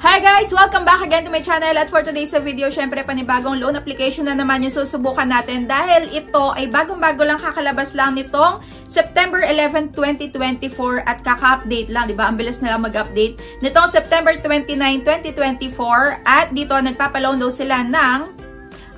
Hi guys! Welcome back again to my channel at for today's video, syempre panibagong loan application na naman yung susubukan natin dahil ito ay bagong-bago lang kakalabas lang nitong September 11, 2024 at kaka-update lang, di ba? Ang bilis na lang mag-update. Nitong September 29, 2024 at dito nagpapaloan daw sila ng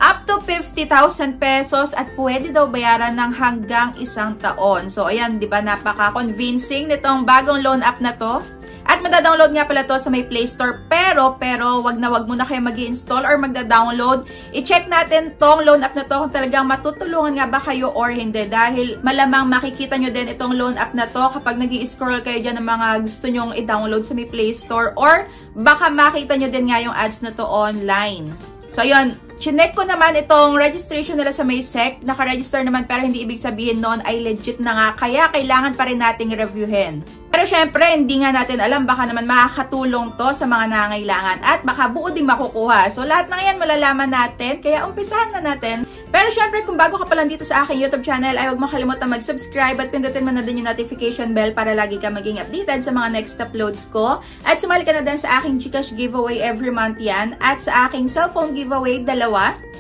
up to 50,000 pesos at pwede daw bayaran ng hanggang 1 taon. So ayan, di ba? Napaka-convincing nitong bagong loan app na to. At madadownload nga pala to sa may Play Store. Pero wag muna kayo mag-i-install or magda-download. I-check natin tong loan app na to kung talagang matutulungan nga ba kayo or hindi. Dahil malamang makikita nyo din itong loan app na to kapag nag-i-scroll kayo dyan ng mga gusto nyong i-download sa may Play Store. Or baka makita nyo din nga yung ads na to online. So yun, chinek ko naman itong registration nila sa may SEC. Naka-register naman pero hindi ibig sabihin noon ay legit na nga. Kaya kailangan pa rin nating reviewin. Pero syempre, hindi nga natin alam, baka naman makakatulong to sa mga nangangailangan at baka buo din makukuha. So lahat ng yan malalaman natin, kaya umpisahan na natin. Pero syempre, kung bago ka pa lang dito sa aking YouTube channel, ay huwag mo kalimutan mag-subscribe at pindutin mo na din yung notification bell para lagi ka maging updated sa mga next uploads ko. At sumali ka na din sa aking GCash giveaway every month yan at sa aking cellphone giveaway, 2.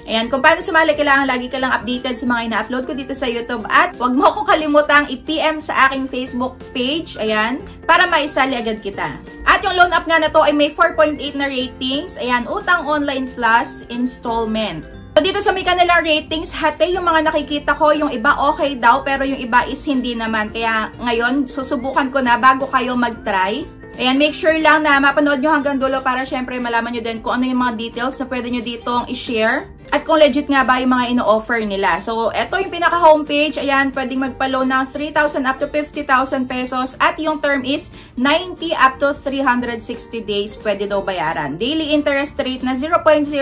Ayan, kung paano sumali, kailangan lagi ka lang updated sa mga ina-upload ko dito sa YouTube. At huwag mo akong kalimutang i-PM sa aking Facebook page, ayan, para maisali agad kita. At yung loan app nga na to ay may 4.8 na ratings. Ayan, utang online plus installment. So dito sa may kanilang ratings, hati yung mga nakikita ko, yung iba okay daw, pero yung iba is hindi naman. Kaya ngayon, susubukan ko na bago kayo mag-try. Ayan, make sure lang na mapanood nyo hanggang dulo para syempre malaman nyo din kung ano yung mga details na pwede nyo ditong i-share. At kung legit nga ba yung mga ino-offer nila. So, eto yung pinaka-homepage. Ayan, pwedeng magpa-loan ng 3,000 up to 50,000 pesos. At yung term is 90 up to 360 days pwede daw bayaran. Daily interest rate na 0.05%.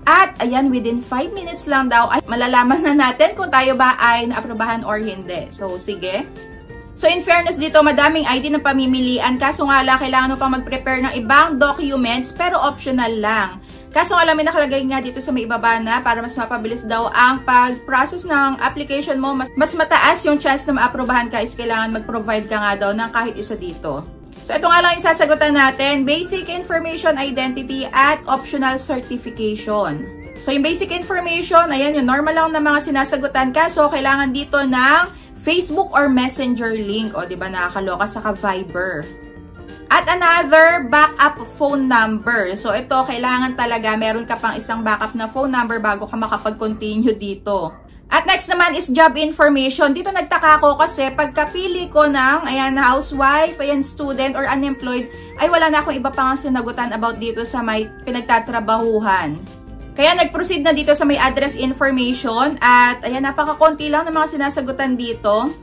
At ayan, within 5 minutes lang daw ay malalaman na natin kung tayo ba ay naaprobahan or hindi. So, sige. So, in fairness dito, madaming ID na pamimilian. Kaso nga lang, kailangan mo pang mag-prepare ng ibang documents, pero optional lang. Kaso nga lang, may nakalagay nga dito sa may ibaba na para mas mapabilis daw ang pag-process ng application mo. Mas mataas yung chance na maaprobahan ka is kailangan mag-provide ka nga daw ng kahit isa dito. So, ito nga lang yung sasagutan natin. Basic information, identity, at optional certification. So, yung basic information, ayan, yung normal lang na mga sinasagutan ka. So, kailangan dito ng Facebook or Messenger link. O, diba, nakakaloka sa Viber. At another, backup phone number. So, ito, kailangan talaga, meron ka pang isang backup na phone number bago ka makapag-continue dito. At next naman is job information. Dito nagtaka ko kasi pagkapili ko ng, ayan, housewife, ayan, student, or unemployed, ay wala na akong iba pang sinagutan about dito sa may pinagtatrabahuhan. Kaya nag-proceed na dito sa may address information at ayan, napakakonti lang ng mga sinasagutan dito.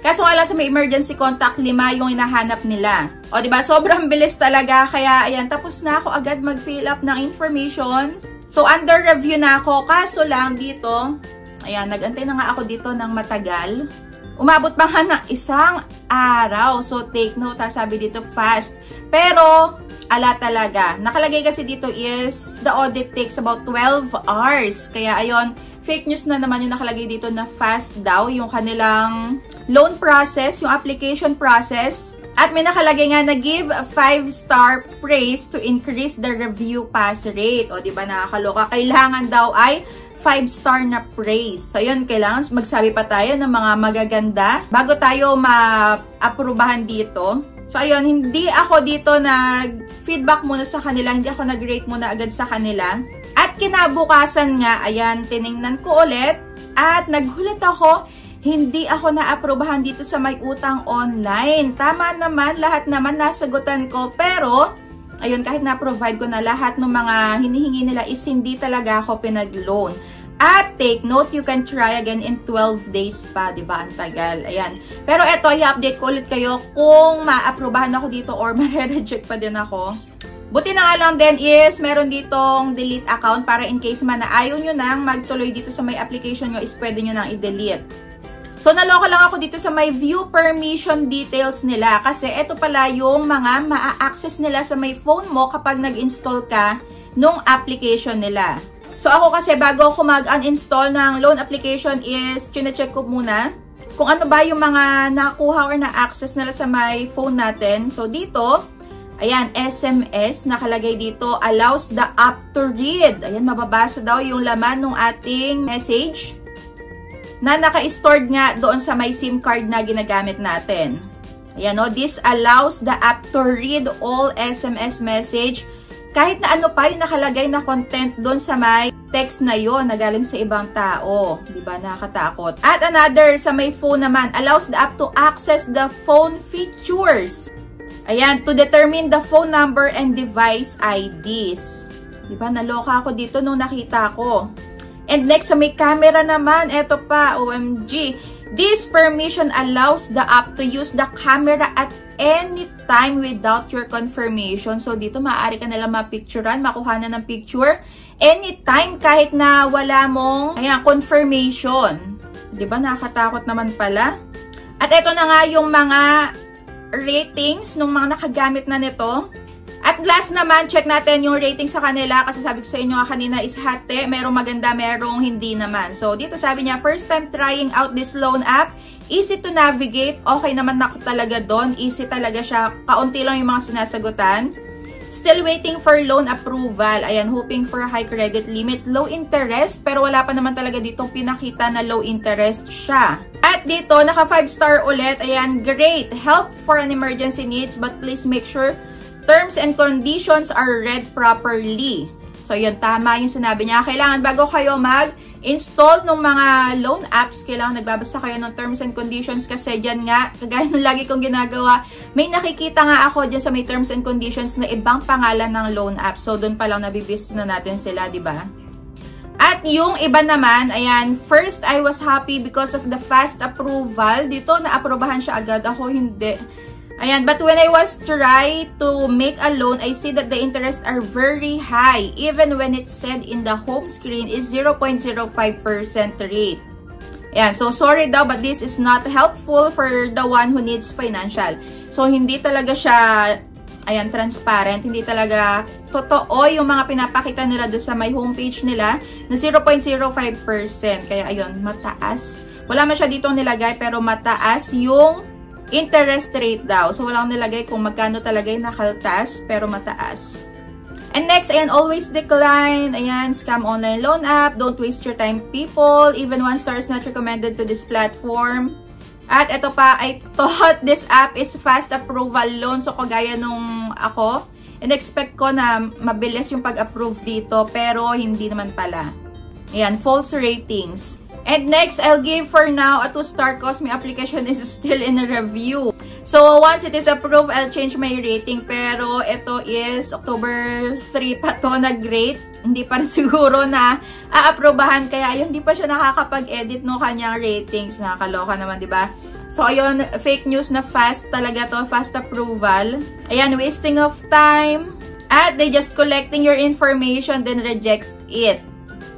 Kaso nga lang sa may emergency contact, 5 yung hinahanap nila. O diba, sobrang bilis talaga. Kaya ayan, tapos na ako agad mag-fill up ng information. So under review na ako. Kaso lang dito, ayan, nag-antay na nga ako dito ng matagal. Umabot pa nga ng 1 araw. So take note ha, sabi dito fast. Pero ala talaga. Nakalagay kasi dito is the audit takes about 12 hours. Kaya ayun, fake news na naman yung nakalagay dito na fast daw yung kanilang loan process, yung application process. At may nakalagay nga na give a 5-star praise to increase the review pass rate. O diba, nakakaloka. Kailangan daw ay 5-star na praise. So yun, kailangan magsabi pa tayo ng mga magaganda bago tayo ma-aprubahan dito. So, ayun, hindi ako dito nag-feedback muna sa kanila. Hindi ako nag-rate muna agad sa kanila. At kinabukasan nga, ayan, tiningnan ko ulit. At naghulat ako, hindi ako na-aprobahan dito sa may utang online. Tama naman, lahat naman nasagutan ko. Pero, ayun, kahit na-provide ko na lahat ng mga hinihingi nila is hindi talaga ako pinag-loan. At take note, you can try again in 12 days pa, diba? Ang tagal. Ayan. Pero eto, i-update ko ulit kayo kung ma-aprobahan ako dito or ma-reject pa din ako. Buti na nga lang din is meron ditong delete account para in case man na ayaw nyo nang magtuloy dito sa may application nyo is pwede nyo nang i-delete. So, naloko lang ako dito sa may view permission details nila kasi ito pala yung mga ma-access nila sa may phone mo kapag nag-install ka nung application nila. So, ako kasi bago ako mag-uninstall ng loan application is chine-check ko muna kung ano ba yung mga nakuha or na-access nila sa my phone natin. So, dito, Ayan, SMS, nakalagay dito, allows the app to read. Ayan, mababasa daw yung laman ng ating message na naka-stored nga doon sa may SIM card na ginagamit natin. Ayan o, this allows the app to read all SMS message kahit na ano pa yung nakalagay na content doon sa may text na yon na galing sa ibang tao. Diba? Nakakatakot. At another, sa may phone naman, allows the app to access the phone features. Ayan, to determine the phone number and device IDs. Diba? Naloka ako dito nung nakita ko. And next, sa may camera naman, eto pa, OMG. This permission allows the app to use the camera at any time without your confirmation. So, dito maaari ka nalang mapicturean, makuha na ng picture. Anytime, kahit na wala mong confirmation. Diba? Nakakatakot naman pala. At eto na nga yung mga ratings ng mga nakagamit na nito. At last naman, check natin yung rating sa kanila kasi sabi ko sa inyo kanina is hati. Merong maganda, merong hindi naman. So, dito sabi niya, first time trying out this loan app. Easy to navigate. Okay naman ako talaga doon. Easy talaga siya. Kaunti lang yung mga sinasagutan. Still waiting for loan approval. Ayan, hoping for high credit limit. Low interest, pero wala pa naman talaga ditong pinakita na low interest siya. At dito, naka 5-star ulit. Ayan, great. Help for an emergency needs, but please make sure terms and conditions are read properly. So, yun, tama yung sinabi niya. Kailangan bago kayo mag-install ng mga loan apps, kailangan nagbabasa kayo ng terms and conditions kasi dyan nga, kagaya ng lagi kong ginagawa, may nakikita nga ako dyan sa may terms and conditions na ibang pangalan ng loan app. So, dun pa lang nabibis na natin sila, di ba? At yung iba naman, ayan, first, I was happy because of the fast approval. Dito, na-aprobahan siya agad. Ako, hindi. Ayan, but when I was try to make a loan, I see that the interest are very high. Even when it's said in the home screen is 0.05% rate. Ayan, so sorry daw, but this is not helpful for the one who needs financial. So, hindi talaga siya, ayan, transparent. Hindi talaga totoo yung mga pinapakita nila doon sa may homepage nila na 0.05%. Kaya, ayun, mataas. Wala man siya dito nilagay, pero mataas yung interest rate daw. So, walang nilagay kung magkano talaga yung nakaltas, pero mataas. And next, ayan, always decline. Ayan, scam online loan app. Don't waste your time, people. Even 1 star is not recommended to this platform. At ito pa, I thought this app is fast approval loan. So, kagaya nung ako, in-expect ko na mabilis yung pag-approve dito, pero hindi naman pala. Ayan, false ratings. And next, I'll give for now a 2-star cause my application is still in a review. So, once it is approved, I'll change my rating. Pero, ito is October 3 pa to nag-rate. Hindi pa rin siguro na a-aprobahan. Kaya, ayun, hindi pa siya nakakapag-edit no kanyang ratings. Nakakaloka naman, di ba? So, ayun, fake news na fast talaga to. Fast approval. Ayan, wasting of time. At they just collecting your information, then rejects it.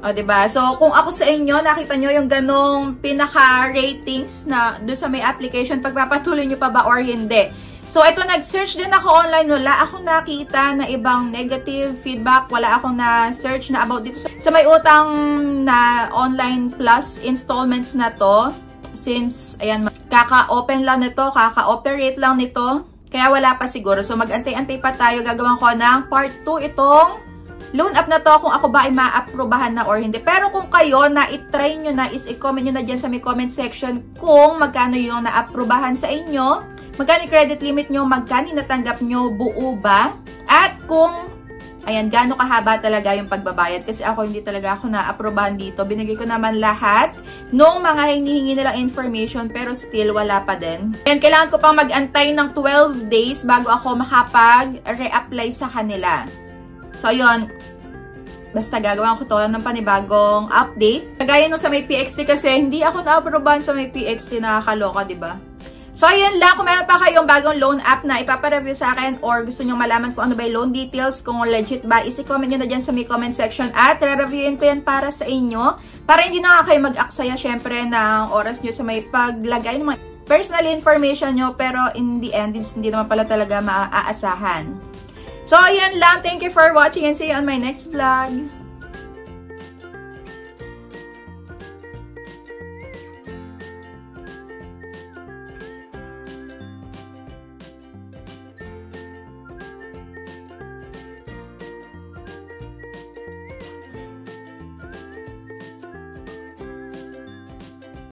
O, diba? So, kung ako sa inyo, nakita nyo yung ganong pinaka-ratings na doon sa may application, pagpapatuloy nyo pa ba or hindi. So, ito, nag-search din ako online. Wala akong nakita na ibang negative feedback. Wala akong na-search na about dito. Sa may utang na online plus installments na to, since, ayan, kaka-open lang nito, kaka-operate lang nito, kaya wala pa siguro. So, mag-antay-antay pa tayo. Gagawin ko ng part 2 itong loan app na to kung ako ba ay ma-aprobahan na or hindi. Pero kung kayo na i-try nyo na is i-comment nyo na dyan sa may comment section kung magkano yung na-aprobahan sa inyo, magkano credit limit nyo, magkano natanggap nyo, buo ba? At kung, ayan, gaano kahaba talaga yung pagbabayad. Kasi ako hindi talaga ako na-aprobahan dito. Binigay ko naman lahat nung mga hinihingi nilang information pero still wala pa din. And kailangan ko pang mag-antay ng 12 days bago ako makapag-reapply sa kanila. So, yun. Basta gagawin ko to ng panibagong update. Kagaya nung sa may PXT kasi hindi ako na-aprobahan sa may PXT. Nakakaloka, diba? So, ayun lang. Kung meron pa kayong bagong loan app na ipapareview sa akin or gusto nyo malaman kung ano ba yung loan details, kung legit ba, isi-comment nyo na dyan sa may comment section at re-reviewin ko yan para sa inyo. Para hindi na kayo mag-aksaya syempre ng oras nyo sa may paglagay ng mga personal information nyo. Pero in the end, hindi naman pala talaga maaasahan. So, ayan lang. Thank you for watching and see you on my next vlog.